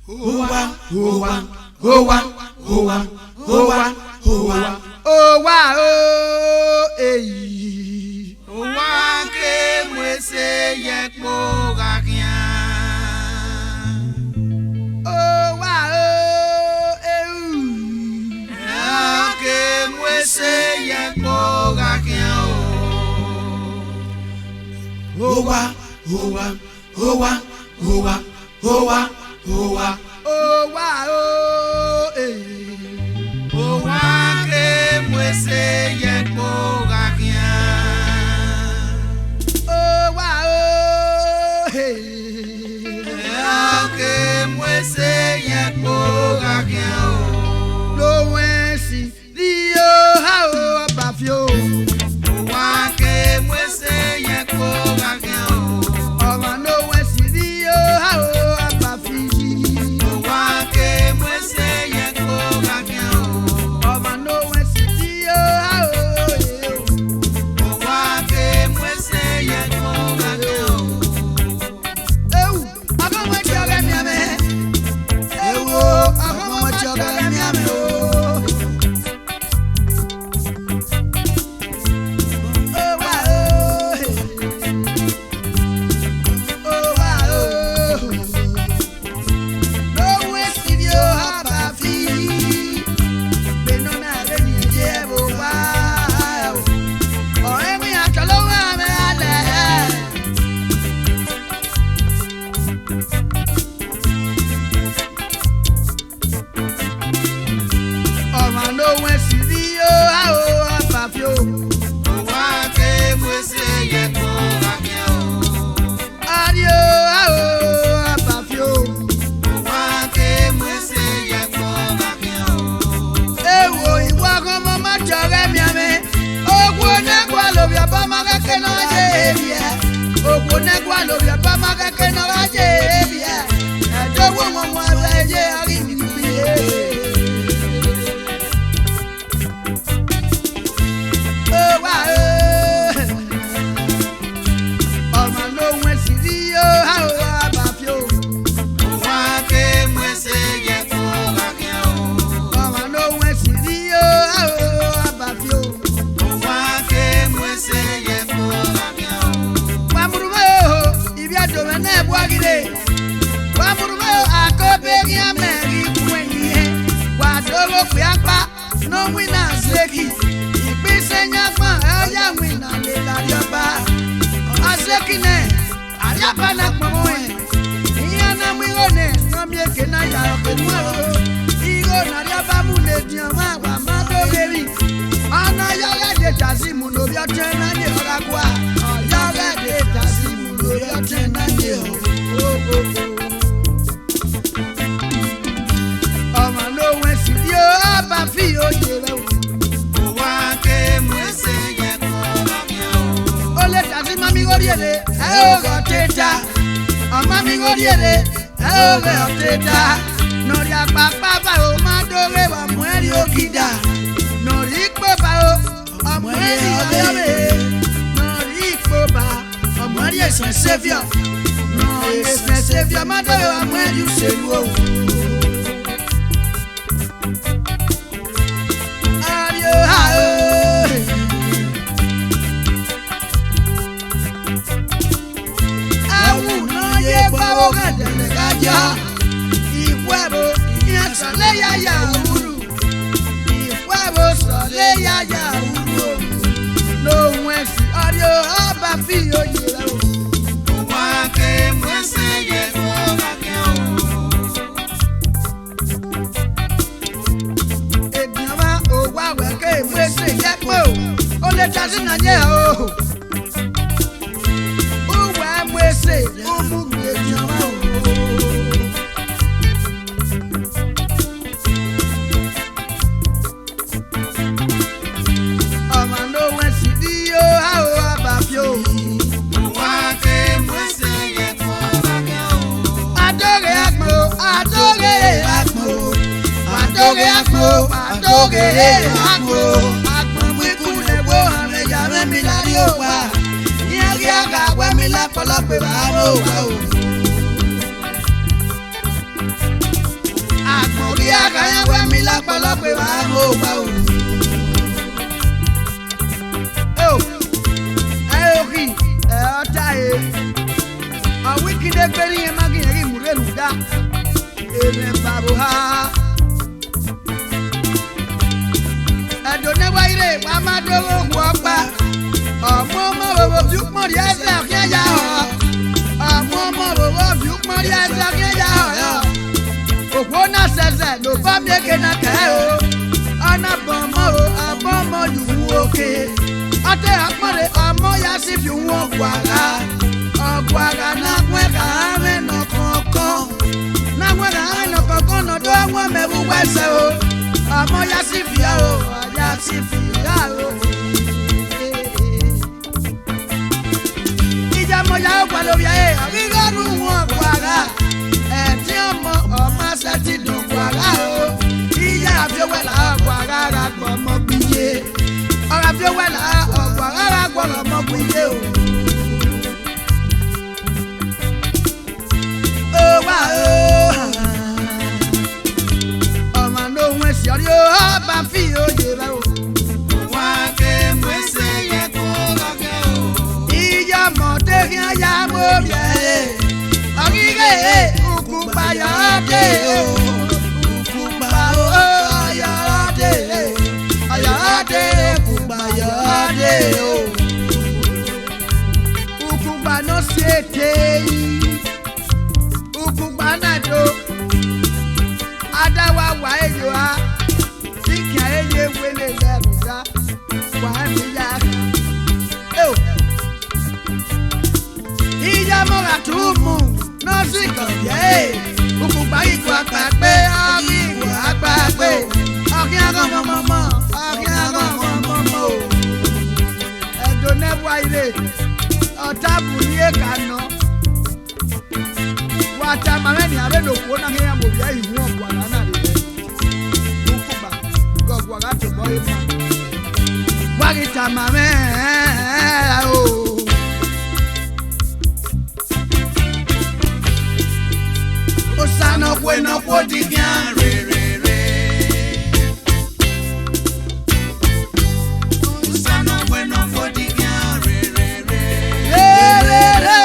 Owa, owa, owa, owa, owa, owa, owa, oh, eh. Owa ke mwese EKIGHAGBOMWAN. Owa, oh, eh. Ke mwese EKIGHAGBOMWAN. Owa, owa, owa, owa, owa, owa, owa, oh, eh. Owa ke mwese EKIGHAGBOMWAN. Owa, oh, eh. Ke mwese EKIGHAGBOMWAN. Nohuensi, dio ha o bafio. Owa ke mwese EKIGHAGBOMWAN. Ọmọ Nohuensi, dio ha o bafi. Owa ke mwese EKIGHAGBOMWAN. Ọmọ Nohuensi, dio ha o ye. Owa ke mwese EKIGHAGBOMWAN. Ewu, akomo choge mi ame. Ewu, akomo choge mi ame o. Owa o, owa o. Nohuensi dio ha bafi. Benona le ni je bo wa. Ọ̀rẹ́ mi àtọlọ́wọ́ mi alẹ́. Ọmọ Nohuensi dio ha o abafio. Owa ke mwese EKIGHAGBOMWAN. Adio ha o abafio. Owa ke mwese EKIGHAGBOMWAN. Ewo ìwọ kan mọ má jọrẹ mi àmì. Ogun onẹ́gbà lóbi ọba má kẹ́kẹ́ náà ṣe èbí ẹ̀. Ogun onẹ́gbà lóbi ọba má kẹ́kẹ́ náà ṣe èbí ẹ̀. Ẹ̀dọ́gbọ̀n wọn mọ ẹ̀rọ ẹ̀jẹ̀ àrí mi bí ẹ̀. Owa ẹ̀. Ọmọ Nohuensi dio ha o abafio. Owa ke mwese EKIGHAGBOMWAN. Ọmọ Nohuensi dio ha o abafio. Owa ke mwese EKIGHAGBOMWAN. Wamurumo ibi adome na ebwagide. Wamurumo Akobeghian meri kwenye. Wadogo kuyakpa no wina zeki. Ipise nyakma eya wina le larioba. Azeki ne ariapa na kmomoe. Iya na mwigone no mieke na ya okenwa o. Igo na ariapa mu le diama wa madogeri. Ana yaga de tazimu no bi otena ni oragwa. Yaga de tazimu no bi otena ni o. Ọmọ Nohuensi dio abafi oye rẹ o. Owa ke mwese EKIGHAGBOMWAN. Ole tasi mami gori ere, ẹ o gọ teta. Ọmọ mi gori ere, ẹ o gọ teta. Nọ̀rí àpapà bá o máa dóore ọmọ ẹ̀rí ògìdà. Nọ̀rí ipò bá o ọmọ ẹ̀rí ọ̀yọ́mẹ̀. Nọ̀rí ipò bá ọmọ ẹ̀rí ẹ̀sẹ̀ sẹ́fíọ̀. Nọ̀rí ẹ̀sẹ̀ sẹ́fíọ̀ máa dóore ọmọ ẹ̀rí òṣèlú o. Adio ha o. Awu náà yé gbọ́wọ́ kẹ̀dẹ̀lẹ̀ kájọ́. Ìwẹ́bò ìyẹn sọ̀lẹ̀ yáyà òwúrù. Ìwẹ́bò sọ̀lẹ̀ yáyà òwúrù. Nohuensi ọ̀rẹ́ ọba fi oyè rẹ̀ o. Owa ke mwese EKIGHAGBOMWAN. Èdìyàn bá òwò àwẹ̀kẹ́ ìmúṣe jẹ́ pé o. Ó lè jásí náà yẹ o. Uwe mwese ụmụ èdìyàn bá o. Ọmọ Nohuensi dio ha o abafio. Owa ke mwese EKIGHAGBOMWAN. Adóge àgbò, adóge àgbò, adóge àgbò, adóge àgbò. Àgbọ̀n wíkú lè wo àmì ìyá mẹ́mi lárí òwà. Ìyá rí àgà wẹ́mi lápọ̀lọpẹ̀ bá ló wà o. ọ̀pọ̀lọpọ̀ ìwà mo gbà o. Ẹ òkì ẹ ọ̀tá ẹ. Àwọn ìkíni gbẹ́rí yẹn máa gbìyànjú ìmúlẹ̀ lù dá. Èrè bàbá ha. Ẹ̀dùn nígbà ilé ìwà máa dúró wọ ọgbà. Ọmọ bòbò bí pọ́n rí ẹsẹ̀ ọ̀kẹ́ yá ọ̀. Ọmọ bòbò bí pọ́n rí ẹsẹ̀ ọ̀kẹ́ yá ọ̀. Òpó náà ṣẹ̀ṣẹ̀ ló bá mi èké náà kẹ́ o. Ọ̀nà bọ̀mọ́ o, àbọ̀mọ́ yùwú òkè. Ọtẹ àpọ̀lẹ̀ ọmọ yá sí fi wọ́n gbàrà. Ọ̀gbàrà náà wẹ́ kàárẹ̀ nà kọ̀ọ̀kan. Náà wẹ́ kàárẹ̀ nà kọ̀ọ̀kan náà tó àwọn mẹ́rù wẹ́sẹ̀ o. Ọmọ yá sí fi yá o, ọ̀yá sí fi yá o. Ìjàmọ̀ yà ó pẹ̀lú yẹ ọ̀rírọ́rùn wọn gbàrà. Ẹ̀tí ọmọ ṣẹ́ ti dùn gbàrà o. Ìyá àfiwẹ́lá ọ̀gbàrà rà gbọ́ ọmọ gbìyẹ. Ọ̀rọ̀ àfiwẹ́lá ọ̀gbàrà rà gbọ́ ọmọ gbìyẹ o. Ó wà ó. Ọmọ Nohuensi ọ̀rí ó bá fi òye rẹ̀ o. Wá ké mwese yẹ kó lọ́kẹ́ o. Ìyá mọ̀tẹ́rì ayá mọ̀ bíẹ́. Ọ̀rírẹ́ ukùnbà yọ̀ọ́dẹ o. Ukùnbà yọ̀ọ́dẹ. Ọ̀yọ̀ọ́dẹ ukùnbà yọ̀ọ́dẹ o. Ukùnbà náà ṣe ètè yìí. Ukùnbà náà do. Adáwa wà èyí wa. Síkì ayé wele lẹ́rù dá. Wà á fi yá ká. Ìyá mọ́ra tún mú nọ́ọ̀sì kan yẹ́ òkùnkùn ìkù àgbàgbé ọ̀rí ìwò àgbàgbé ọ̀rí àrọ̀ mọ́mọ́mọ́ ọ̀rí àrọ̀ mọ́mọ́mọ́ o. Ẹ̀dùn nẹ́bù ayé ọ̀tá bù ní èkà nọ. Wà á ta màmẹ́ni àbẹ́dòkú náà kí wọ́n bòbí ẹ̀yìn wọ́n bù àná náà lè lẹ́. Nkùbà gọ̀gù àgá tó bọ́ ìfà. Wà á ta màmẹ́ o. Osana bueno podigian re re re. Osana bueno podigian re re re. Re re re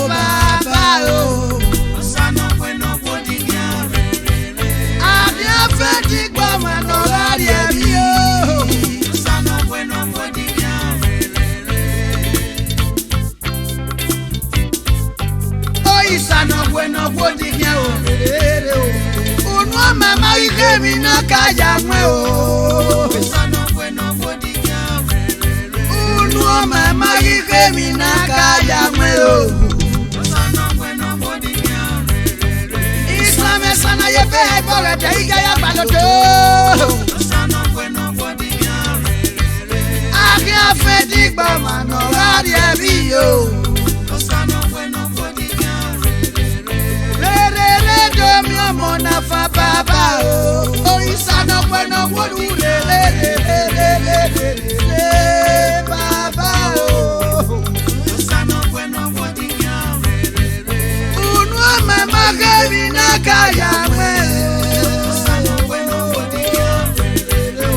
baba o. Osana bueno podigian re re re. Àbíọ́ fẹ́ ti gbọ́ wọn lọ lárí ẹ̀mí o. Osana bueno podigian re re re. Ìsànà bueno podigian o. Unu ọmọ ẹ̀ma ike mi náà káyà wẹ́ o. Osana bueno podigian re re re. Unu ọmọ ẹ̀ma ike mi náà káyà wẹ́ o. Osana bueno podigian re re re. Ìsàmẹ̀sánà yẹ fẹ́ ẹ̀gbọ́n rẹ̀ tẹ̀ ike yẹ balọ̀tò. Osana bueno podigian re re re. Akí afẹ́ ti gbọ́ wọn lọ lárí ẹ̀mí o. Osana bueno podigian re re re. Rere domi ọmọ náà fa bàbá o. Ìsànà bueno wọnú lélẹ̀ bàbá o. Osana bueno podigian re re re. Unu ọmọ ẹ̀ma kẹ́mi náà káyà wẹ́. Osana bueno podigian re re re.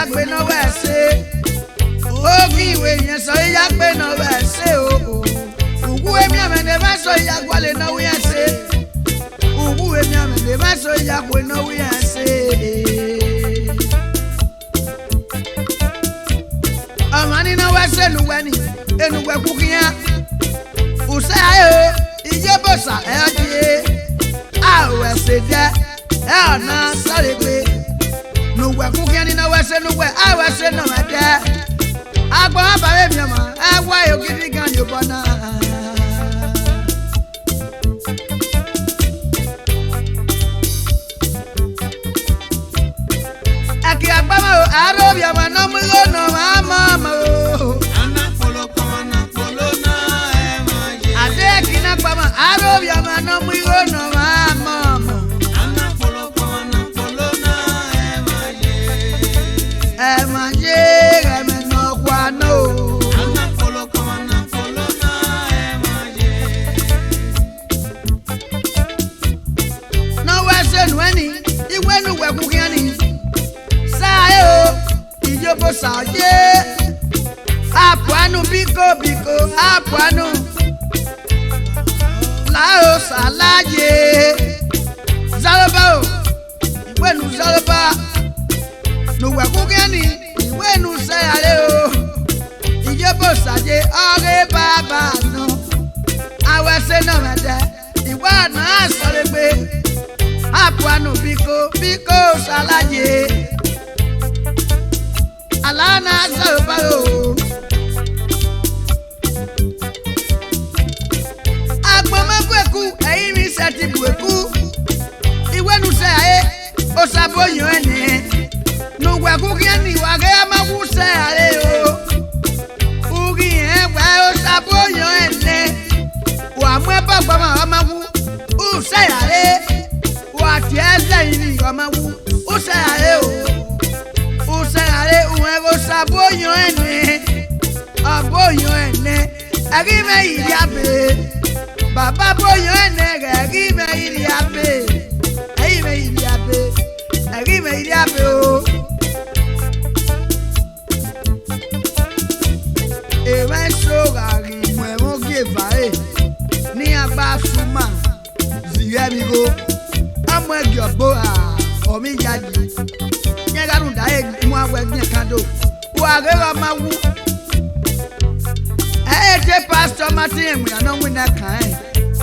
yagbe no wese. Ogi we yen so yagbe no wese o. Ugu emi amene ba so yagwale no wese. Ugu emi amene ba so yagwe no wese. Amani no wese nuweni enugwe kukiya. Use ayo ijebosa eje. Awe se je e ona sare pe. Nugwe kukiya ni no wese nugwe awe se no mede. Agbo abare mi ma ewa yo gidi gan yo bona. Aki agbama o aro bi ama no mu lo no mama o. Ana polo na e ma je. Ade ki na gbama aro bi ama no mu lo no mama. Ana polo na e ma je. E ma je me no kwa no. Ana polo na e ma je. No wese nweni iwe nu we kukiani. Sayo ijobo saje. Apuanu biko apuanu. Lao salaje. Zalaba o. Iwe nu zalaba. No we kukiani iwe nu sayale o. Ijobo saje ore baba no. Awese no mede. Iwe na sore pe. Apuanu biko salaje. Alana zalaba o. Agbomagweku eyi mi seti bueku. Iwe nu se aye osaboyan ene. No gweku kiani wage amagu se aye o. Ugi ewa osaboyan ene. Wa mu eba gbama amagu u se aye. Wa ti eze yin amagu u se aye o. U se aye u ego saboyan ene. Aboyan ene. Agi me iri abe. Baba boyo ene agi me iri abe. Agi me iri abe. Agi me iri abe o. Ewe so gari mwe mo geva e. Ni agba suma. Ziye mi go. Amo egi obo a. Omi jadi. Nye garun da e mu agwe nye kando. Wa gero mawu. Ete pastor Martin mu ya no wina kan.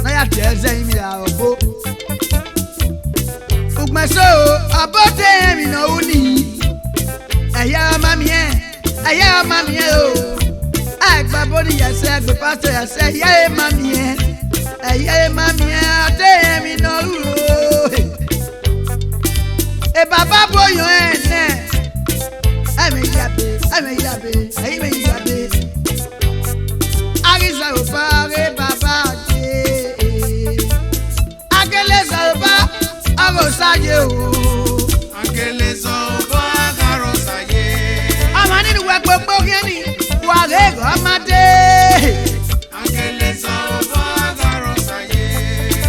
Na ya teze mi ya obo. Ugmeso abote mi no uni. Eya mami o. Agba body yese agba pastor yese ya mami e. Eya mami e ate mi no ru. E baba boyo ene. Ame yabe. Agisa o pare baba je. Agele salba agosaje o. Agele zoba garosaye. Amani ni wa gbogbo kiani wa rego amade. Agele zoba garosaye.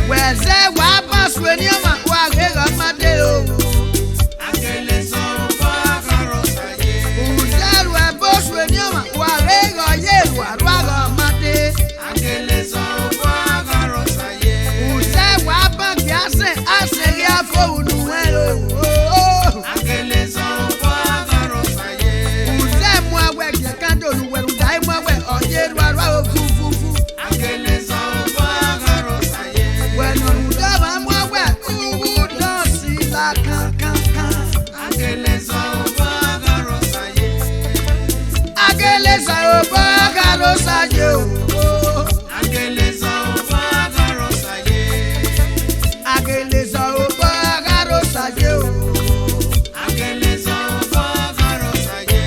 Weze wa paswe ni ama wa rego amade o. Agele zoba garosaye. Uzaru e boswe ni ama wa rego yeru arwago amade. Agele zoba garosaye. Uze wa banki ase ya fo unuwelo. Agele zoba garosaye. Uze mwa we je kando nuwelu dai mwa we oyeru arwa fufufu. Agele zoba garosaye. Bueno udaba mwa we dansi la kan. Agele zoba garosaye. Agele saoba garosaje o. Agele zoba garosaye. Agele saoba garosaje o. Agele zoba garosaye.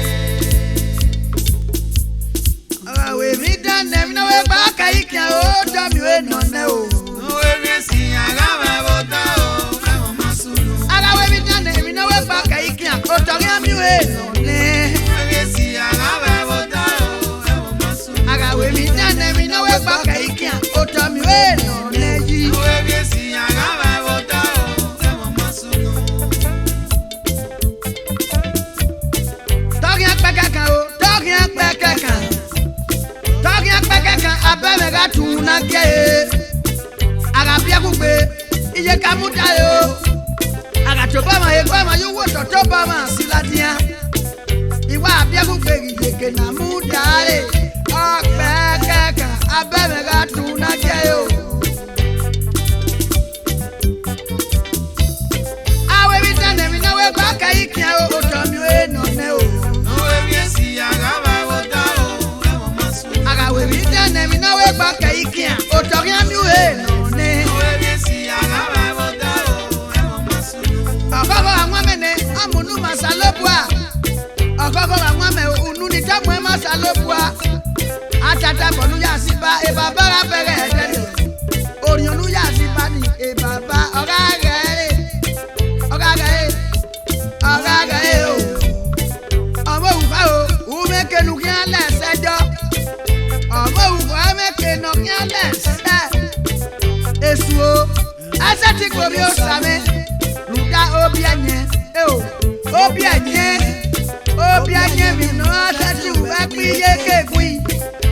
Awe mi dan nem na we ba kai kia o do mi we no ne o. No we si agaba bota o, e mo masulu. Awe mi dan nem na we ba kai kia o to mi we no ne. We si agaba bota o, e mo masulu. Awe mi dan nem na we ba kai kia o to mi we no ne ji. No we si agaba bota o, e mo masulu. totoba masiladia. Iwa abiaku begije na mudare. Akbekeka abemega tunakeyo. Awe bitane minawe baka ikia o otomwe no ne o. Nohuensi agaba o masu. Agawe bitane minawe baka ikia otoriamiwe no ne. Nohuensi agaba o masu. Ogogo amwamene amunu masalopwa. Ogogo amwame unu ni tamwe masalopwa. Atata bonu ya siba e baba ra bere edede. Orionu ya siba ni e baba ogagere. Ogagere. Ogagere o. Omo ufa o, umeke nu kian lesejo. Omo ufa meke no kian lese. Esu o. Asati kobi o same. Ruda obianye. E o. Obianye. Obianye mi no asati uwe piye kekwi.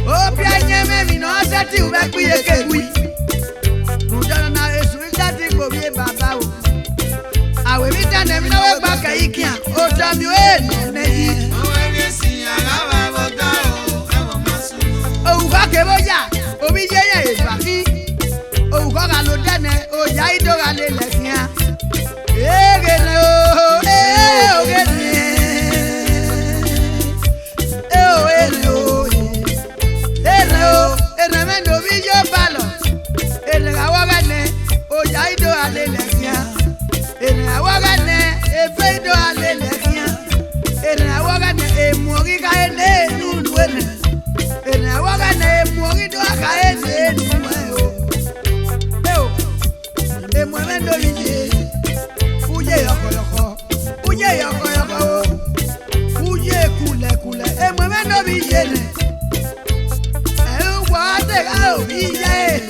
Obianye me mi no asati uwe piye kekwi. Ruda na esu asati kobi baba o. Awe bitane mi no we baka ikia. Otami we no neji. Nohuensi agaba o masu. Ouga keboya. Obi yeye efafi. Ouga galo dene. Oya ido gale lekia. Egele o. Ogele. Hello. Mendo video palo. Awagane. Oya ido gale lekia. Awagane. Efeido gale lekia. Awagane. Emuogi kaene nunuene. Awagane. Emuogi do kaene nunuene. Mendo video. Uye yoko. Uye yoko. Uye kule. Mendo video ne. Wate ga o iye.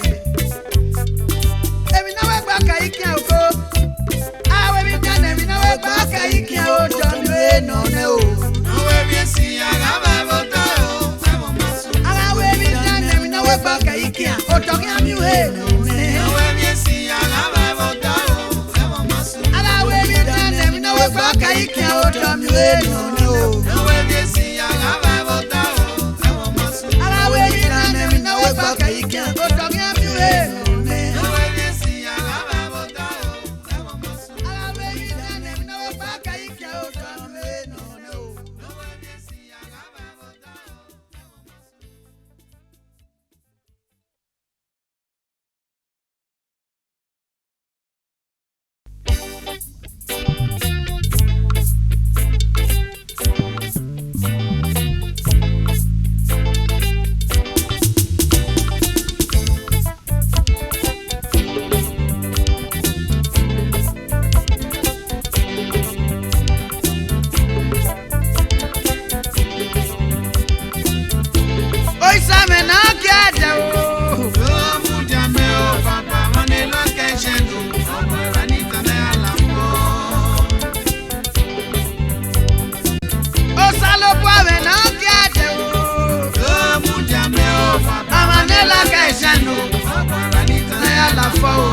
Emi na we gba ka ikia oko. Awe mi dane mi na we gba ka ikia o jomwe no ne o. Nohuensi agaba o masu. Awe mi dane mi na we gba ka ikia o tokia mi we no ne. Nohuensi agaba o masu. Awe mi dane mi na we gba ka ikia o tomi we no ne o. Nohuensi agaba o masu. Awe mi dane mi na we gba ka ikia o tokia mi we no ne. Nohuensi agaba o masu. Awe mi dane mi na we gba ka ikia o tomi we no ne o. Nohuensi agaba o masu. Oi same na kiade o. O salo poave na kiade o. Amanela kaishano. Na ya la fo o.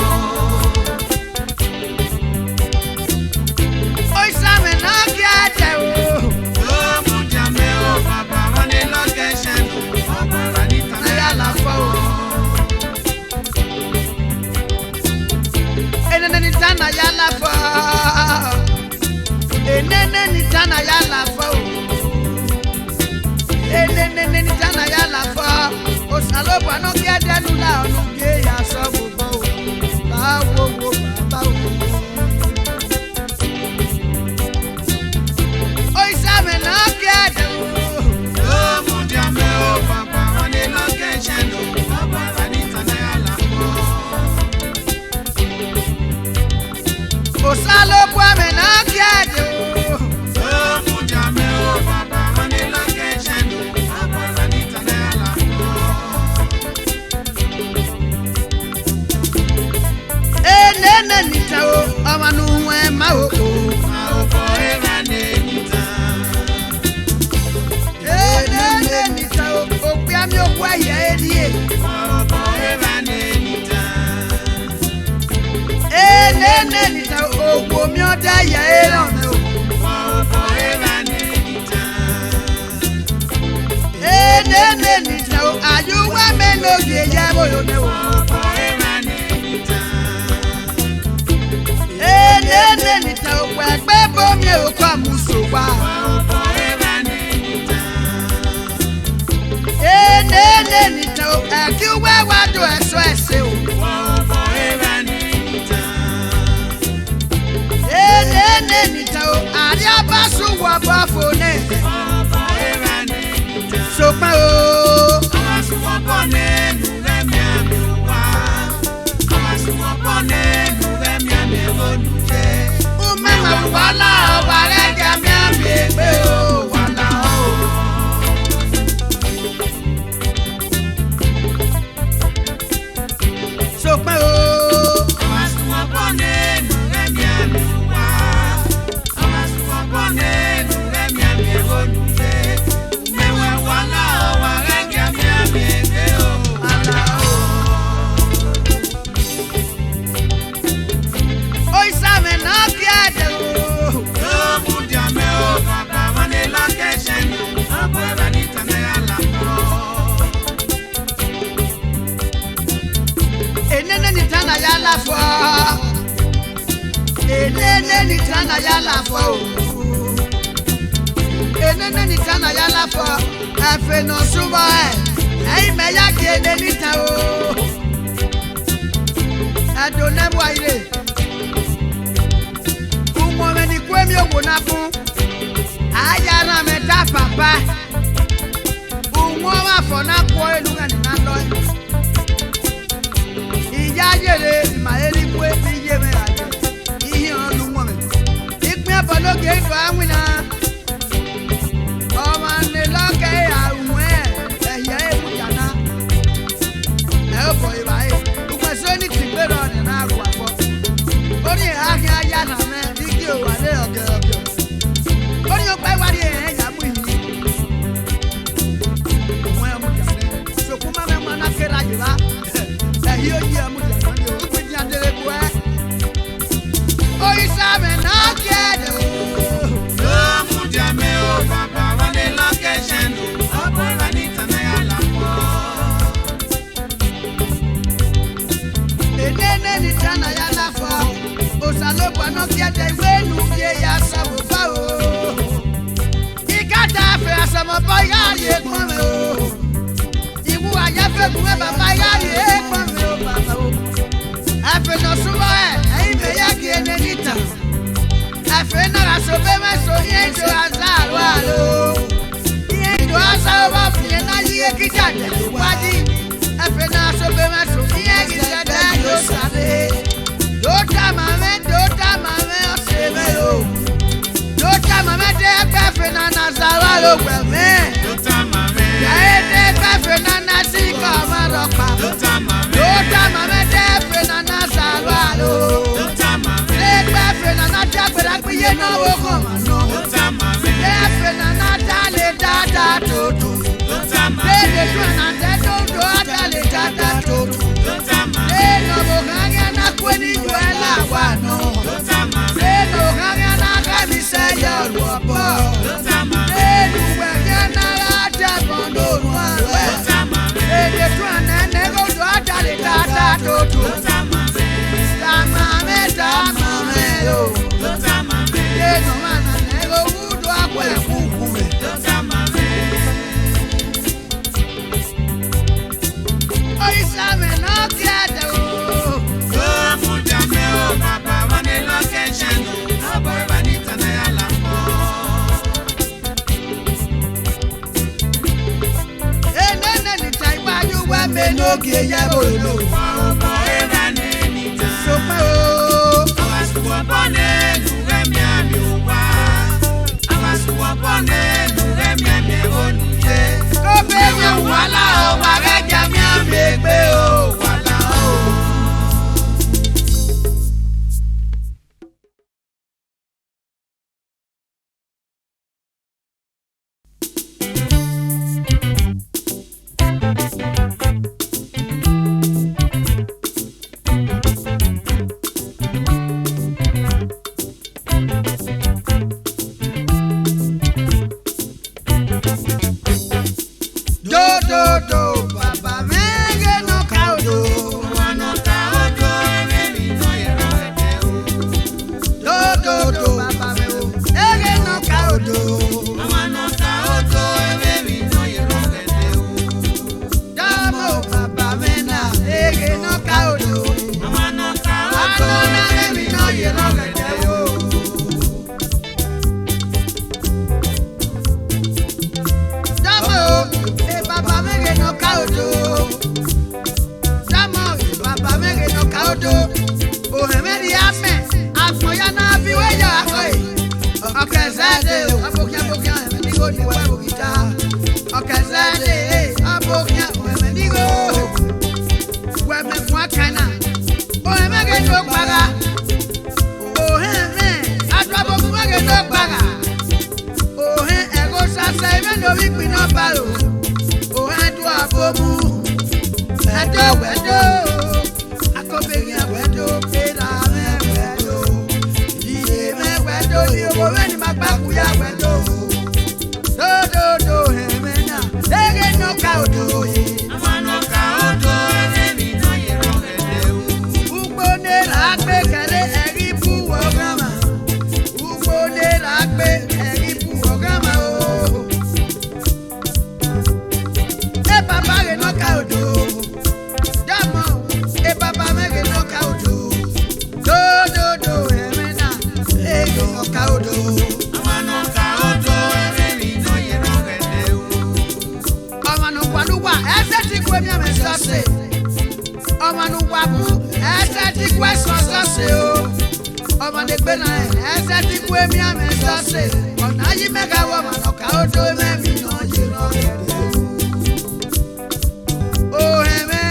Oi same na kiade o. Na ya la fo o. Enene ni tana ya la fo. Enene ni tana ya la fo. Enene ni tana ya la fo. O salo bo no kiade nu la onu ge ya so bo o. Ba wo baba o. Oi same na kiade o. O salo poave na kiade o. Enene ni ta o. Amanu we ma o. Enene ni ta o. Opi ami ogwa ye erie. Enene ni ta o. Ogwo mi oda ya eran o. no ge ya bo yo ne o. Enita o wa gbe bo mi o ko amuso wa. Enita o aki wa wa do eso ese o. Enita o ari abasu wa ba fone. So pa o. Umenwaen wala wale jamia mbegbe o wala o. So pa o. Enitana yala fo afe no suba e me ya ke enita o adonebo aire umo me ni kwemi owo na fun ayara me ta papa umo ma fo na ko elu ga ni na lo iya yere ma eri kwe bi ye me ade ihe olu mo me ikpe abologe ndo awina. Okazade, Abogyan, Mendigo, Niwabogita. Okazade, Abogyan, Mendigo. Women, what kind of? Oh, I'm again, no baga. Oh, hey, I drop up again, no baga. Oh, hey, I go outside, and no big no barrow. Oh, I do a bobu. I do, Akobeghian, wedo, Peda, wedo. Ye, wedo, you go any my back, we are wedo. Do, hemena. They get no cow, do ye. I'm a no cow, do, and any no ye wrong. Ubone, Agbe, Kale, Egipu, Ogama. Ubone, Agbe, Egipu, Ogama. Eh, papa, no cow, do. Omanu wabu, eseti kwe sosose o. Omanu gbena, eseti kwe mi ame sose. Ona yi mega woman oka odo me mi no yi no gede. Oh heme,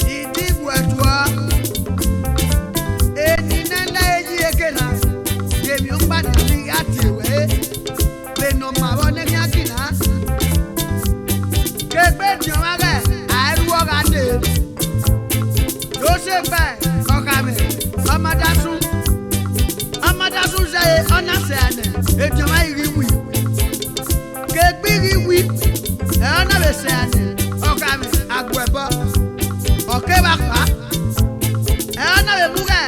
idibu etua. Eni nenda eji ekena. Yemi umba ni ligati we. Beno mabone nyakina. Kebe diomage. Amadasu say onasene ejoma iriwi kegbiriwi e ona be sene okame agbebo okebapa e ona be muge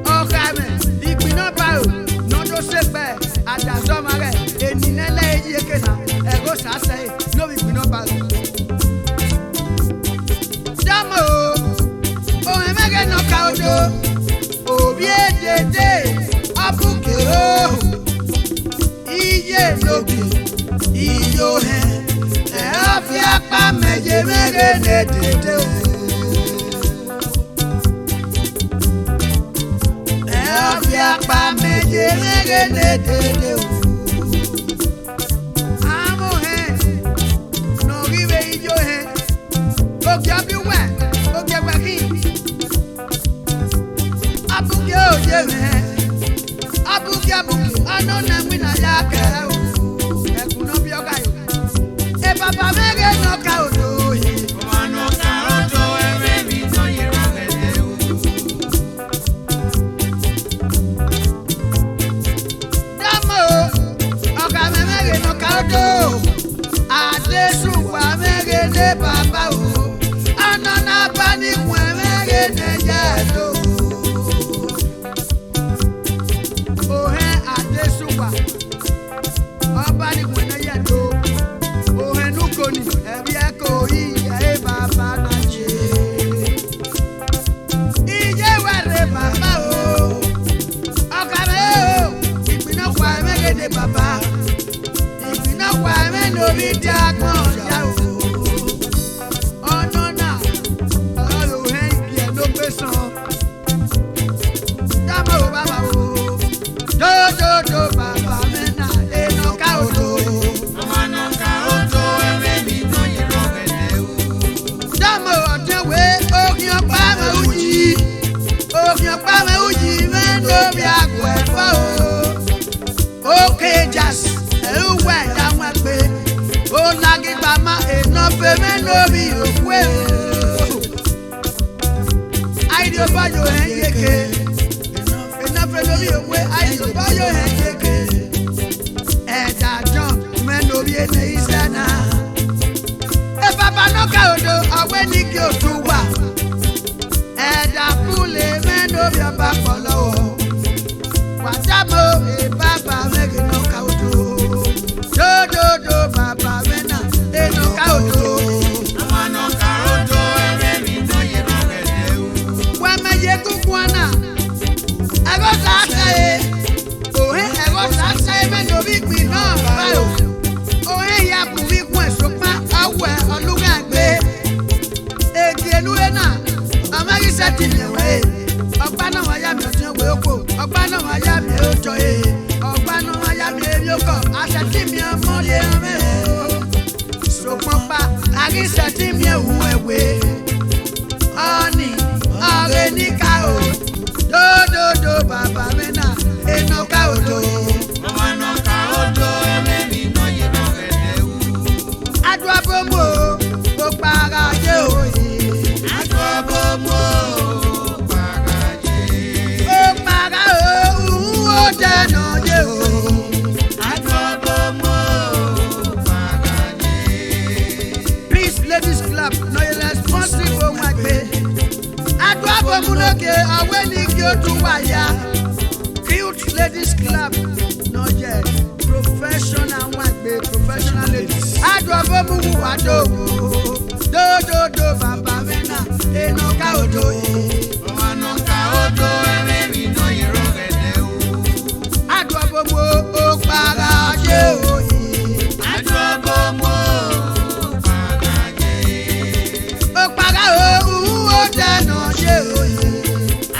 okame ipino paro no do sepe adaso mare eninele eji ekena ego sase no ipino paro damo o emege no kaudo Obiedede abukero iye lobi iyo he e afia pa meje mege nedede e afia pa meje mege nedede amo he no give iyo he obiabiwe obiagwaki Abuki, anona mwina yake ekuno biogayo. E papa mege no kaudo he. Wano kaudo eme mi no yirangete u. Damo, oka mege no kaudo. Adesu wa mege ne papa u. Anona pani mwe mege ne jedo. Papa, if you know why I'm no video, oh no, no, oh, hey, no person. Damo, Baba, do, Baba, Mena, no kaudo. No kaudo, and maybe no you wrong. Damo, the way, oh, your Pama Uji, man, no, be a okay, just where I'm at. Oh, Nagi Bama, enough women will be well. I do buy your head, enough will be away. I do buy your head, and I jump, men will be in the Eastern. If Papa no kaudo, I went to go to work, and I pull a man of your back for low. Watamo, Papa, make no kaudo. Do, Papa, mena, no kaudo. No kaudo, and no ye don't get you. When my Yakukwana, I was outside. Oh, I was outside, and no big we know. Oh, hey, ya, we went so far away on Lugangbe. Ekinuena, I'm a setting away. Upon a way, I'm not Agi seti mi ewe. Oni ni ka o. Do baba mena enoka odo. Mama ka odo ememi no yero edewu. Aduabomu o paraje o. Aduabomu o paraje. O para o dano je o. Aduabomu o paraje. Please ladies club no you responsible for my pay. Aduabomu loke aweni ki o tun waya. Cute ladies club no yet professional one professional ladies. Aduabomu wa do baba mena enoka odo. Mama ka odo ememi no yero edewu. Aduabomu o paraje o. Aduabomu o paraje. O para o dano je o.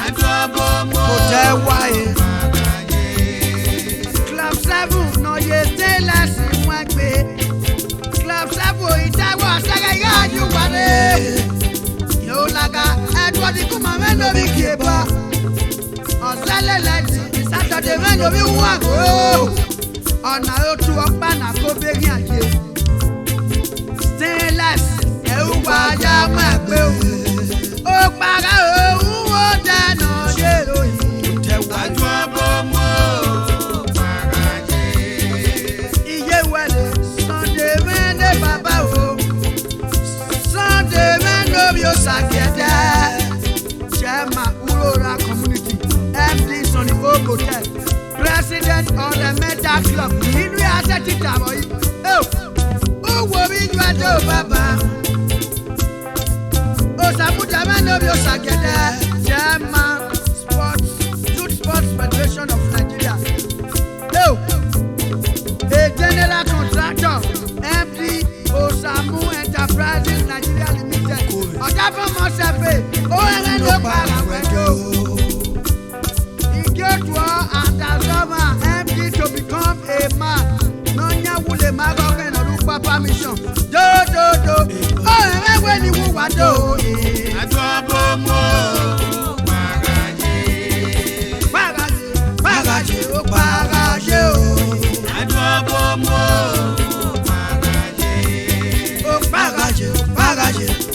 Aduabomu O o je waye. paraje. Club 7 no ye tell us one way. Club 7 itawo saga ya you ware. Yo laga Edward kuma me no bi kieba. On Saturday me no bi wa go. Ona o tu opa na Akobeghian je. Stainless e wa ya ma pe o. O para o dano je o. Aduabomu o paraje. Iye wele Sunday mende baba o. Sunday mendo bio sakede. Chema Urora community. MD Sonny Hotel. President of the Metal Club. Inu ya seti tabo yi. Oh. O wo bi ju ajo baba. O samuja mendo bio sakede. Chema Sports Federation of Nigeria. Oh. A general contractor, MD Osamu Enterprises Nigeria Limited. Ọ̀dàbọ̀ Mọ̀sẹ̀fẹ̀, ONN ló para wẹ̀jọ́. Ìjọ́tùọ́ Àdàsọ́mà MD to become a man. Nọ́nyà wulẹ̀ máa gọ́gẹ́ náà ló pa permission. Dòdòdò, ONN wẹ̀ ni wọ́n wá dò. Aduabomu o paraje. Paraje, ó paraje o. Aduabomu o paraje. Ó paraje,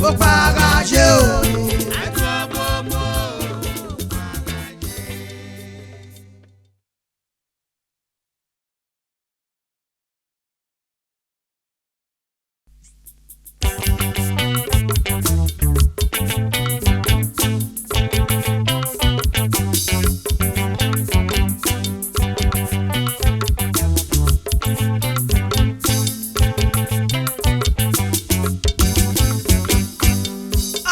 ó paraje o. Aduabomu o paraje.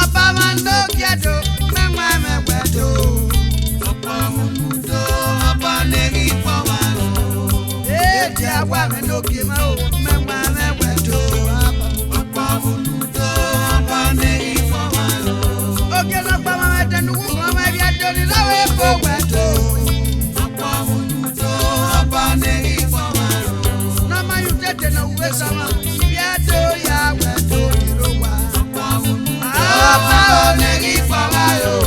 Ọba máa ń lókè ẹ̀dọ̀ mẹ́wàá mẹ́wẹ̀ẹ́dọ̀. Ọ̀pọ̀ òmùdó ọba nẹ́rí pọ̀wá o. Èdè àwa mi lókè máa ò mẹ́wàá mẹ́wẹ̀ẹ́dọ̀. Ọ̀pọ̀ òmùdó ọba nẹ́rí pọ̀wá o. Oge lọ́gbà máa ń dẹnu wú kan máa rí ẹjọ́ ní lọ́wọ́ èkó wẹ̀dọ̀. Ọ̀pọ̀ òmùdó ọba nẹ́rí pọ̀wá o. Nọ́ọ̀mà yóò tètè náà wúwé sọ́mọ́. Bí ẹ̀dọ̀ yà wẹ̀dọ̀ nírò wá. Ọ̀pọ̀ òmùdó Ọba ọba ò nẹ́rí pọ̀wá o.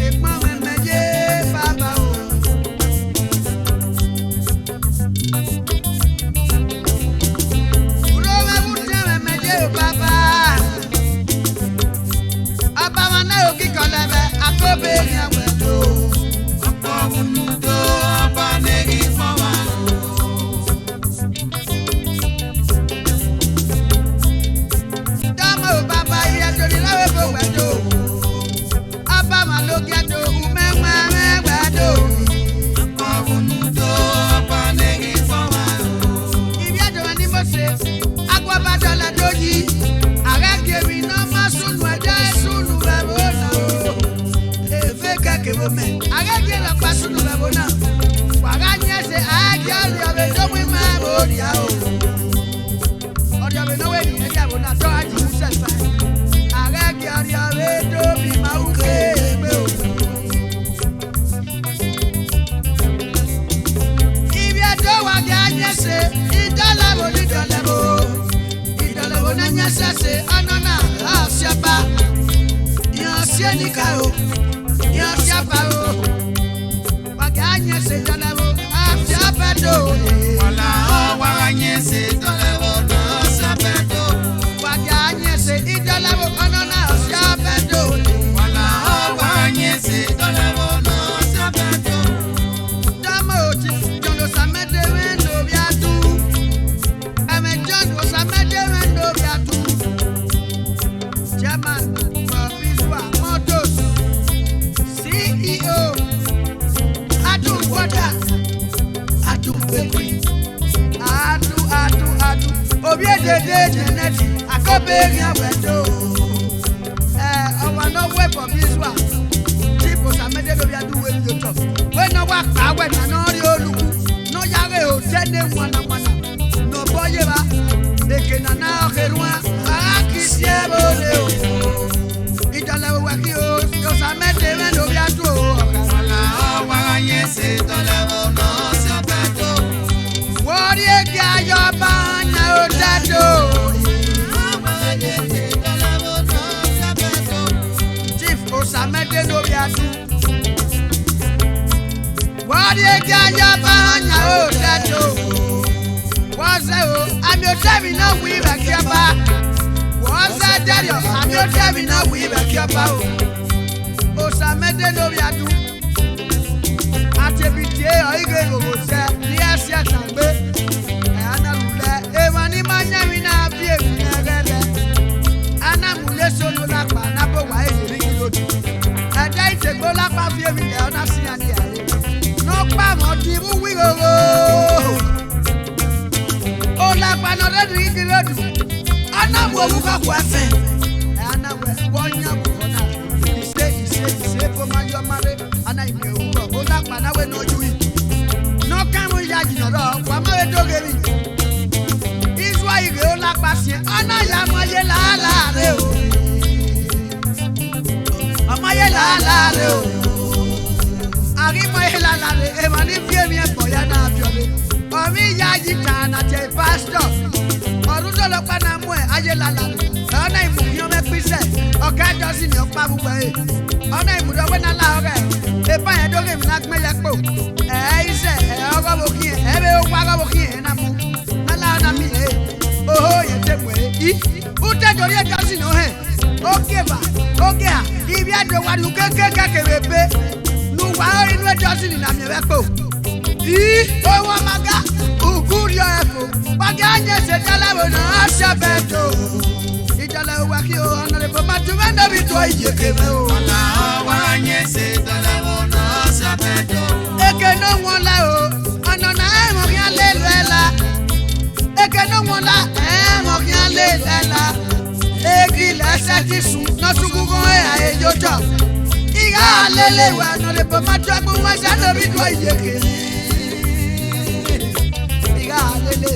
ìpọ́n mẹ́mẹ́jẹ́ bàbá o. Kúrò mẹ́kúndé mẹ́mẹ́jẹ́ o bàbá. Ọba wọn náà ò kíkọ lẹ́bẹ̀ Akobeghian wẹ̀dọ̀. Ọ̀pọ̀ òmùdó ọba nẹ́rí pọ̀wá o. Dọ́mọ̀ o bàbá iye torí lọ́wọ́ èkó wẹ̀dọ̀. Ọba wọn ló gẹ́dọ̀ mẹ́wàá mẹ́wẹ̀ẹ́dọ̀. Ọ̀pọ̀ òmùdó ọba nẹ́rí pọ̀wá o. Ibi ẹ̀dọ̀ wọn ni mo ṣe. Agbábádọ́lá tó yí. Ààrẹ kiri náà má sùnù ẹ̀dá sùnù bẹ̀rù náà o. Èfé kẹ̀kẹ́ wo mẹ́. Ààrẹ kiri lọ pa sùnù bẹ̀rù náà. Wàrà ní ẹsẹ̀ ààjẹ́ ọ̀rẹ́ ọ̀rẹ́ tó wí máa bò ó dìá o. Ọ̀rẹ́ ọ̀rẹ́ náà wẹ̀ nìyẹn dí àbò náà tọ́ àjù sẹ̀fà. Ààrẹ kiri ọ̀rẹ́ ọ̀rẹ́ tó bí máa ń ké pé o. Ibi ẹ̀dọ̀ wà gẹ́ ayé ṣe ìdọ́là. Idolevbo na nyasase anona asiapa. Yansianika o. Yansiapa o. Waganye se Idolevbo asiapa do. Wala o waganye se Idolevbo no asiapa do. Waganye se Idolevbo anona asiapa do. Wala o waganye se Idolevbo no asiapa do. Damoti jono samede wendo biatu. Ame jono samede wendo biatu. Chairman for Biswa Motors, CEO Adu Water, Adu Bakery, Adu Obiedede Geneti, Akobeghian Wendo. Our no way for Biswa. People samede do biatu wendo. When no work power na no yoluku. No yare o tene mwana. No boyeba. Ekena na okerwa. Akisiebo leo. Idolevbo waki o. Yo samede wendo biatu o. Wala o waganye se Idolevbo no asiapa do. Wori ege ayoba na o dado. Waganye se Idolevbo no asiapa do. Chief o samede no biatu. Wori ege ayoba na o dado. Waze o ami o temi na wi ba kiaba. Waze dario ami o temi na wi ba kiaba o. O samede no biatu. Atebite oige gogo se ni asia tangbe. Ana lule e wani manyami na bie mi na gele. Ana mule solo la pa na bo wa e ri kilodu. Ada ite go la pa fie mi le ona si ani are. No pa mo di mu wi gogo. O la pa no ri kilodu. Ana mo wu ka kwa fe. Ana we wonya bu na. Ise ko ma yo mare. Ana ime wu o la pa na we no ju. No kamu ya jino ro kwa ma we dogeri. Iswa ige o la pa si. Ana ya ma ye la re o. Ama ye la re o. Ari ma ye la re. E ma ni fie mi e po ya na biole. Omi ya jita na che pastor. Orudo lo pa na mu e aye la re. Ona imu yo me pise. Oga dosi ni o pa bu pe. Ona imu do we na la ore. E pa ye doge mi na gbe ye po. Ise ogo bo ki e be o pa go bo ki na mu. Na la na mi e. Oho ye te mu e. Ute dori e dosi no he. Okeba. Okea. Ibi ado wa lu keke bebe. Nu wa ori nu e dosi ni na mi we po. Owo maga. Uguri o efo. Waganye se Idolevbo na asiapa do. Idolevbo waki o honorable Matumendo bi to ijekeme o. Wala o waganye se Idolevbo no asiapa do. Eke no won la o. Anona e mo kian le lela. Eke no won la e mo kian le lela. Egi la se ti sun no sugugo e ayejoto. Iga lele wa honorable Matumendo sa no bi to ijekeme. Iga lele.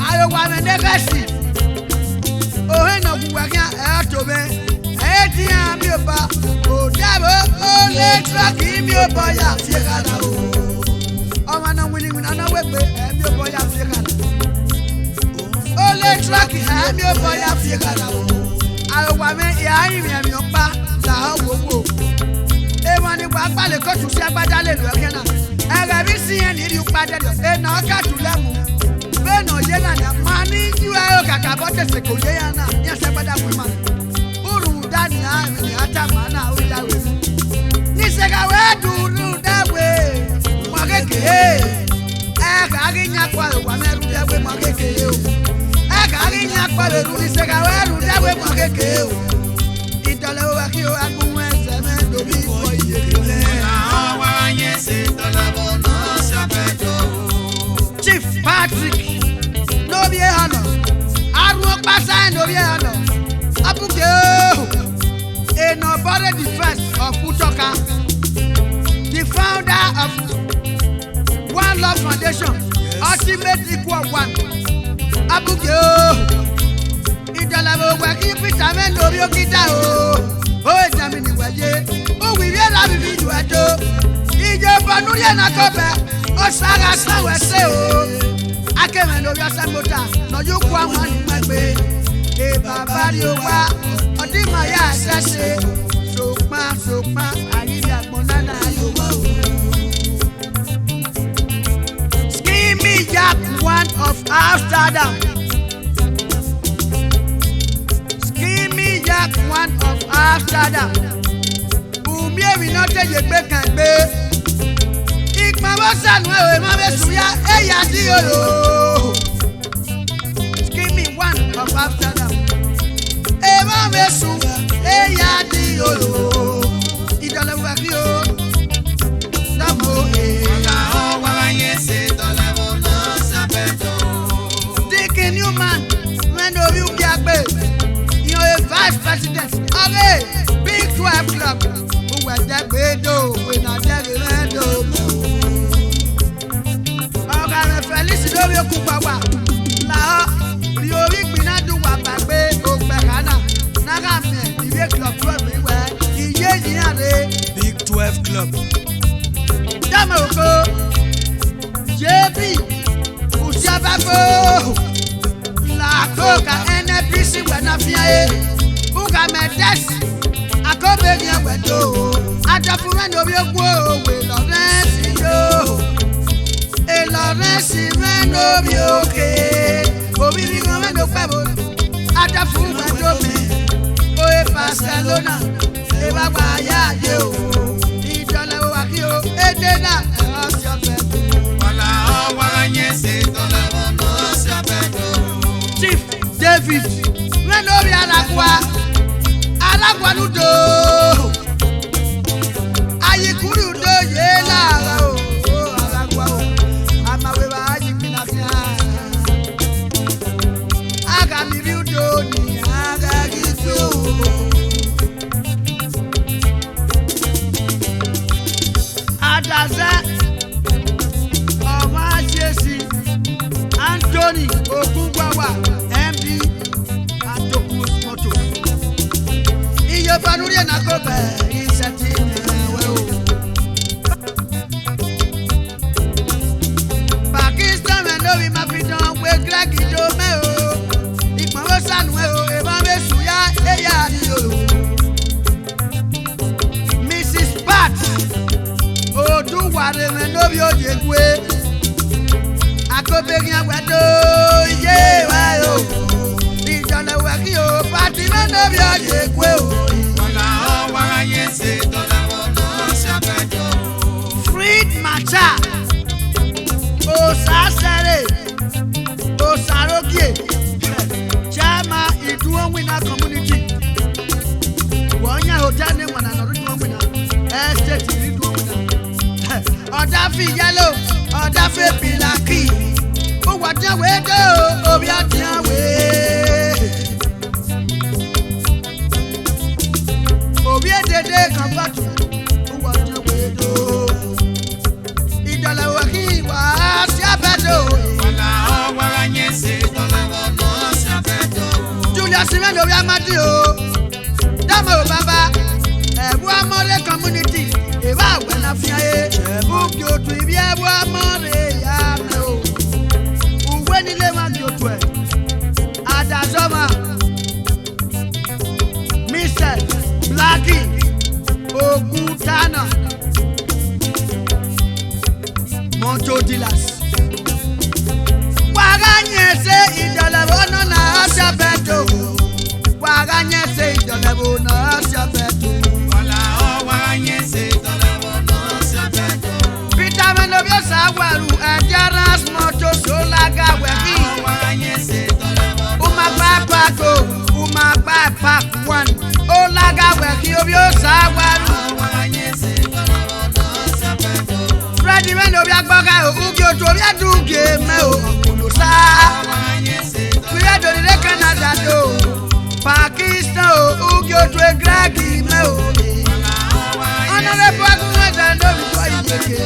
Ayo wa me negasi. Ohe no Gugwagian Atobe. Eti ami oba. O dabo o le truck mi oba ya fiekana o. O ma na wini wina na wegbe mi oba ya fiekana. O le truck mi oba ya fiekana o. Ayo wa me ya yin mi opa la owo. E ma ni gba pa le ko tu si agbada le lo kena. Ere bi si en ri upa de do. E na ka tu lemu. Beno yena na mani juwa kaka bote se ko yena ya se pada kuma uru dani na mi ata mana o dawe ni se ga we duru dawe mo keke ka gi nya kwa wa meru dawe mo keke o ka gi nya kwa le ru ni se ga we ru dawe mo keke o Idolevbo wa ki o Agbomwan se me do bi ko iye kele Wala o waganye se Idolevbo no asiapa do. Chief Patrick no be hano aru pasa no be hano abuke a nobody defense of Utoka, the founder of One Love Foundation, Ultimate Equal One abuke Idolevbo wa ki Peter men no bi okita o jami ni waje o wi re la bi ju ajo ijo bonu ye na Akobe o sara sanwe se o Akeme no ya sambota no you kwa mani magbe e baba ri o wa odi ma ya sese sokpa IDOOBOMUN yo mo EKIGHAGBOMWAN of Amsterdam EKIGHAGBOMWAN of Amsterdam umie wi no teje gbe kan gbe Ikmawosanu e ma be suya e ya di oro EKIGHAGBOMWAN of Amsterdam e ma be su e ya di oro IDOLEVBO damo e Ola o wa yese IDOLEVBO no sabeto Dikin Newman when do you get you a vice president of a big 12 club who was that bedo when I tell you okay Felix do you kubawa la bi ori gbina du wa bagbe ogbehana na ga me iwe club we iye yin are Big 12 club Damoko JB Usiababo La Coca NPC when I fear Uga Medes Akobeghian wedo Adafura no bi ogwo we Lorensi yo E Lorensi me no bi oke Obi bi go me no pebo Adafura wedo me O e Barcelona E baba ya ye o IDOLEVBO akio e dena Ola o wa yese IDOLEVBO no sabeto Chief David Menori Alagwa nudo Ayikuru do ye la o Alagwa o Amawe ba ayikina fia Aga mi bi udo ni aga gizo Adaze Ọmọ Jesi Anthony Okungwawa MD Atokus Moto Iyo Banurie na Akobe Isati we o Pakistan me no bi ma fi don we Greg do me o Ikmawosanu we o e ba me suya e ya ni o Mrs. Pat Oduware me no bi ojegwe Akobeghian wedo ye wa o IDOLEVBO party me no bi ojegwe o Ola o wa yese IDOLEVBO no sabeto Freed Macha Osasere Osarogie Chama IDOWUMUN community Wonya hotel ne wana no IDOWUMUN estate IDOWUMUN Odafi yellow Odafi pilaki O wadya we do obi adya we Obi edede kan batu O wadya we do IDOLEVBO wa siabedo Ola o wa yese IDOLEVBO no sabeto Julius Mendo bi amadi o Damo baba Ebu amole community Eba we na fiaye Buki otu ibi ebu amore ya me o Uwe nile wagi otu e Adazoma Mr. Blackie Ogutana Monto Dilas Waganyese IDOLEVBO no na asabeto Waganyese IDOLEVBO no asabeto Ola o wa yese IDOLEVBO no sabeto Peter Menobio Sawaru Ejaras Moto Solaga Weki O wa yese IDOLEVBO Uma Papa 1 Olaga Weki Obio Sawaru o wa yese IDOLEVBO no sabeto Freddy Menobia Gboga Ugio Tobia Duge Me o Okulusa O wa yese Kuya Dole Canada do Pakistan Ugio Twe Gragi Me o Ola o wa Honorable Agumweza Ndobi Kwa Ijeke